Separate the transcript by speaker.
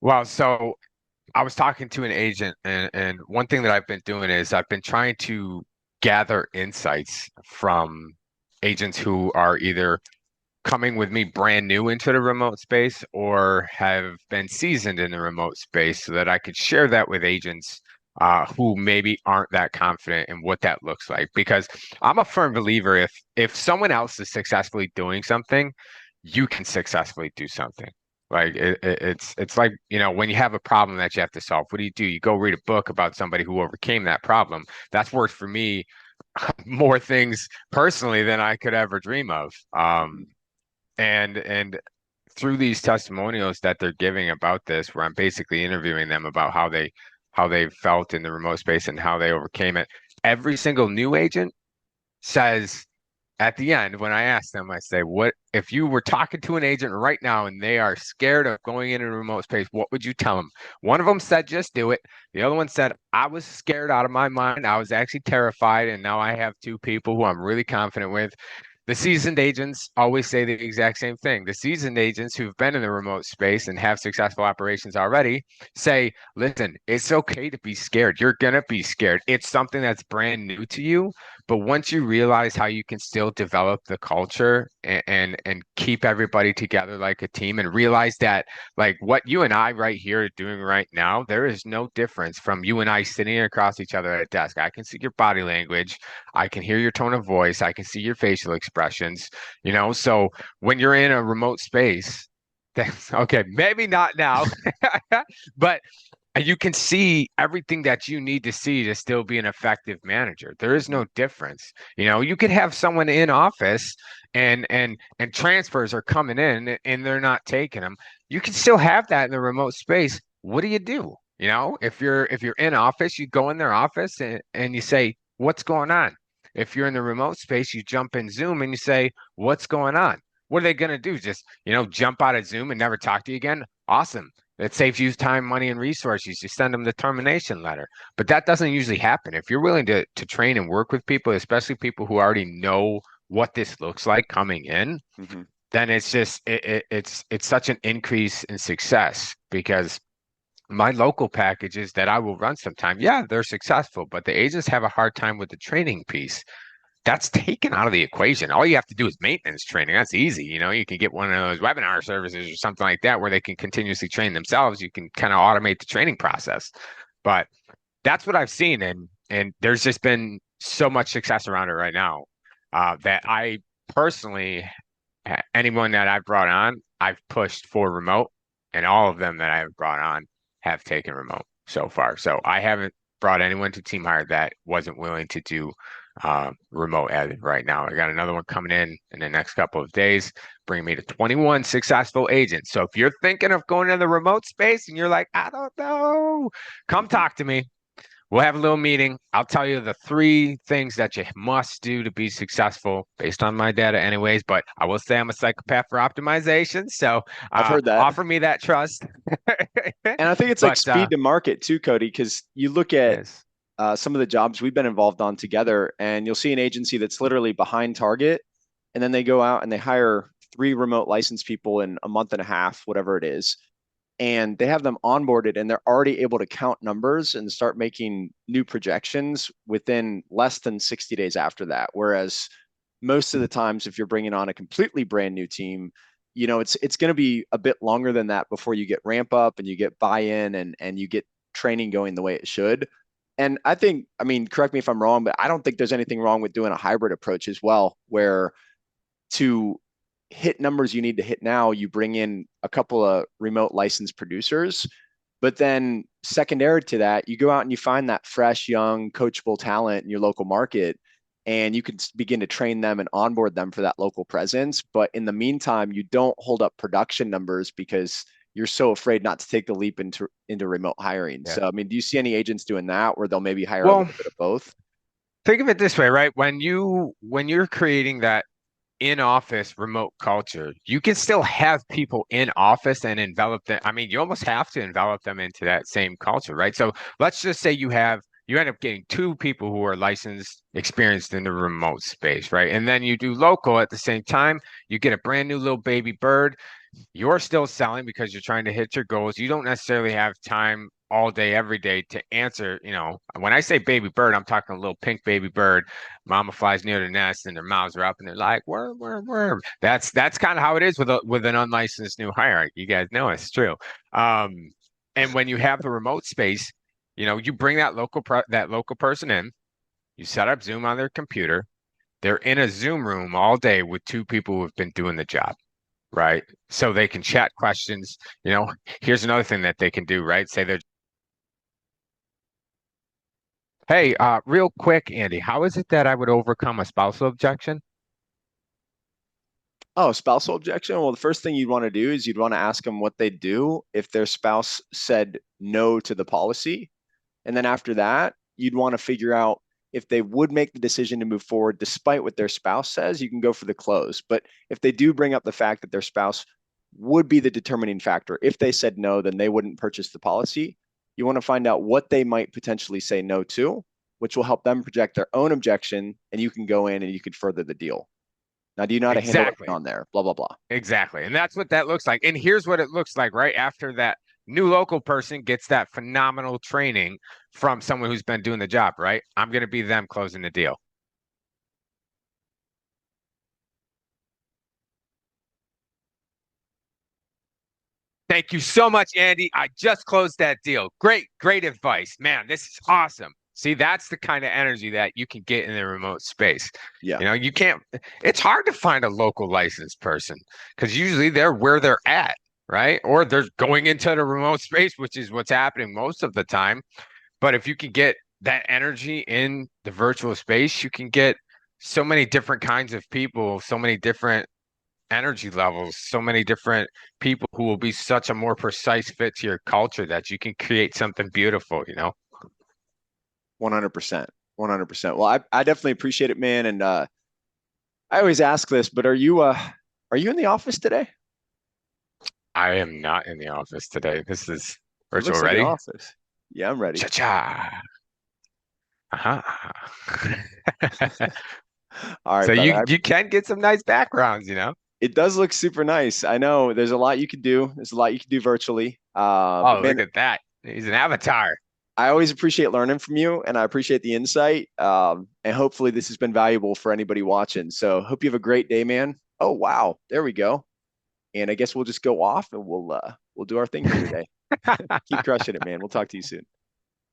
Speaker 1: Well, so I was talking to an agent, and one thing that I've been doing is I've been trying to gather insights from agents who are either coming with me brand new into the remote space or have been seasoned in the remote space so that I could share that with agents who maybe aren't that confident in what that looks like. Because I'm a firm believer if someone else is successfully doing something, you can successfully do something. Like it's like, when you have a problem that you have to solve, what do? You go read a book about somebody who overcame that problem. That's worked for me more things personally than I could ever dream of. And through these testimonials that they're giving about this, where I'm basically interviewing them about how they felt in the remote space and how they overcame it, every single new agent says at the end, when I ask them, I say, what if you were talking to an agent right now and they are scared of going into a remote space, what would you tell them? One of them said, just do it. The other one said, I was scared out of my mind. I was actually terrified. And now I have two people who I'm really confident with. The seasoned agents always say the exact same thing. The seasoned agents who've been in the remote space and have successful operations already say, listen, it's okay to be scared. You're going to be scared. It's something that's brand new to you. But once you realize how you can still develop the culture and keep everybody together like a team and realize that like what you and I right here are doing right now, there is no difference from you and I sitting across each other at a desk. I can see your body language. I can hear your tone of voice. I can see your facial expressions, So when you're in a remote space, okay, maybe not now, but you can see everything that you need to see to still be an effective manager. There is
Speaker 2: Mhm.
Speaker 1: no difference. You could have someone in office and transfers are coming in and they're not taking them. You can still have that in the remote space. What do you do? If you're in office, you go in their office and you say, "What's going on?" If you're in the remote space, you jump in Zoom and you say, "What's going on?" What are they going to do? Just, jump out of Zoom and never talk to you again? Awesome. It saves you time, money, and resources. You send them the termination letter. But that doesn't usually happen. If you're willing to train and work with people, especially people who already know what this looks like coming in,
Speaker 2: Mhm.
Speaker 1: then it's just it's such an increase in success because my local packages that I will run sometime, yeah, they're successful, but the agents have a hard time with the training piece. That's taken out of the equation. All you have to do is maintenance training. That's easy. You can get one of those webinar services or something like that where they can continuously train themselves. You can kind of automate the training process. But that's what I've seen, and there's just been so much success around it right now that I personally, anyone that I've brought on, I've pushed for remote, and all of them that I've brought on have taken remote so far. So I haven't brought anyone to Team Hire that wasn't willing to do remote as of right now. I got another one coming in the next couple of days, bringing me to 21 successful agents. So if you're thinking of going to the remote space and you're like, I don't know, come
Speaker 2: Mhm.
Speaker 1: talk to me. We'll have a little meeting. I'll tell you the three things that you must do to be successful based on my data, anyways. But I will say I'm a psychopath for optimization. So
Speaker 2: I've heard that.
Speaker 1: offer me that trust.
Speaker 2: And I think it's like
Speaker 1: But
Speaker 2: speed to market too, Cody, because you look at
Speaker 1: yes.
Speaker 2: some of the jobs we've been involved on together, and you'll see an agency that's literally behind target, and then they go out and they hire three remote licensed people in a month and a half, whatever it is, and they have them onboarded, and they're already able to count numbers and start making new projections within less than 60 days after that. Whereas most of the times, if you're bringing on a completely brand new team, it's going to be a bit longer than that before you get ramp up and you get buy-in and you get training going the way it should. And I think, I mean, correct me if I'm wrong, but I don't think there's anything wrong with doing a hybrid approach as well, where to hit numbers you need to hit now, you bring in a couple of remote licensed producers. But then, secondary to that, you go out and you find that fresh, young, coachable talent in your local market, and you can begin to train them and onboard them for that local presence. But in the meantime, you don't hold up production numbers because you're so afraid not to take the leap into remote hiring.
Speaker 1: Yeah.
Speaker 2: So, I mean, do you see any agents doing that where they'll maybe hire a
Speaker 1: Well,
Speaker 2: little bit of both?
Speaker 1: think of it this way, right? When you're creating that in-office remote culture, you can still have people in office and envelop them. I mean, you almost have to envelop them into that same culture, right? So let's just say you end up getting two people who are licensed, experienced in the remote space, right? And then you do local at the same time. You get a brand new little baby bird. you're still selling because you're trying to hit your goals. You don't necessarily have time all day, every day to answer. When I say baby bird, I'm talking a little pink baby bird. Mama flies near the nest and their mouths are up and they're like, worm, worm, worm. That's kind of how it is with an unlicensed new hire. You guys know it's true. Um, and when you have the remote space, you bring that local person in, you set up Zoom on their computer. They're in a Zoom room all day with two people who have been doing the job, right? So they can chat questions. Here's another thing that they can do, right? Say they're, hey, real quick, Andy, how is it that I would overcome a spousal objection?
Speaker 2: Oh, spousal objection. Well, the first thing you'd want to do is you'd want to ask them what they'd do if their spouse said no to the policy. And then after that, you'd want to figure out if they would make the decision to move forward despite what their spouse says. You can go for the close. But if they do bring up the fact that their spouse would be the determining factor, if they said no, then they wouldn't purchase the policy. You want to find out what they might potentially say no to, which will help them project their own objection, and you can go in and you can further the deal. Now, do you know how to handle it
Speaker 1: Exactly.
Speaker 2: on there? Blah, blah, blah.
Speaker 1: Exactly. And that's what that looks like. And here's what it looks like right after that new local person gets that phenomenal training from someone who's been doing the job, right? I'm going to be them closing the deal. Thank you so much, Andy. I just closed that deal. Great, great advice. Man, this is awesome. See, that's the kind of energy that you can get in the remote space.
Speaker 2: Yeah.
Speaker 1: You can't, it's hard to find a local licensed person because usually they're where they're at, right? Or they're going into the remote space, which is what's happening most of the time. But if you can get that energy in the virtual space, you can get so many different kinds of people, so many different energy levels, so many different people who will be such a more precise fit to your culture that you can create something beautiful.
Speaker 2: 100%. 100%. Well, I definitely appreciate it, man. And I always ask this, but are you in the office today?
Speaker 1: I am not in the office today. This is
Speaker 2: It
Speaker 1: virtual
Speaker 2: looks like an
Speaker 1: ready.
Speaker 2: office. Yeah, I'm ready.
Speaker 1: Cha-cha. Uh-huh.
Speaker 2: All right,
Speaker 1: So
Speaker 2: brother.
Speaker 1: you can get some nice backgrounds.
Speaker 2: It does look super nice. I know there's a lot you could do. There's a lot you could do virtually. But
Speaker 1: Oh,
Speaker 2: man,
Speaker 1: look at that. He's an avatar.
Speaker 2: I always appreciate learning from you, and I appreciate the insight. And hopefully this has been valuable for anybody watching. So hope you have a great day, man. Oh wow, there we go. And I guess we'll just go off and we'll do our thing here today. Keep crushing it, man. We'll talk to you soon.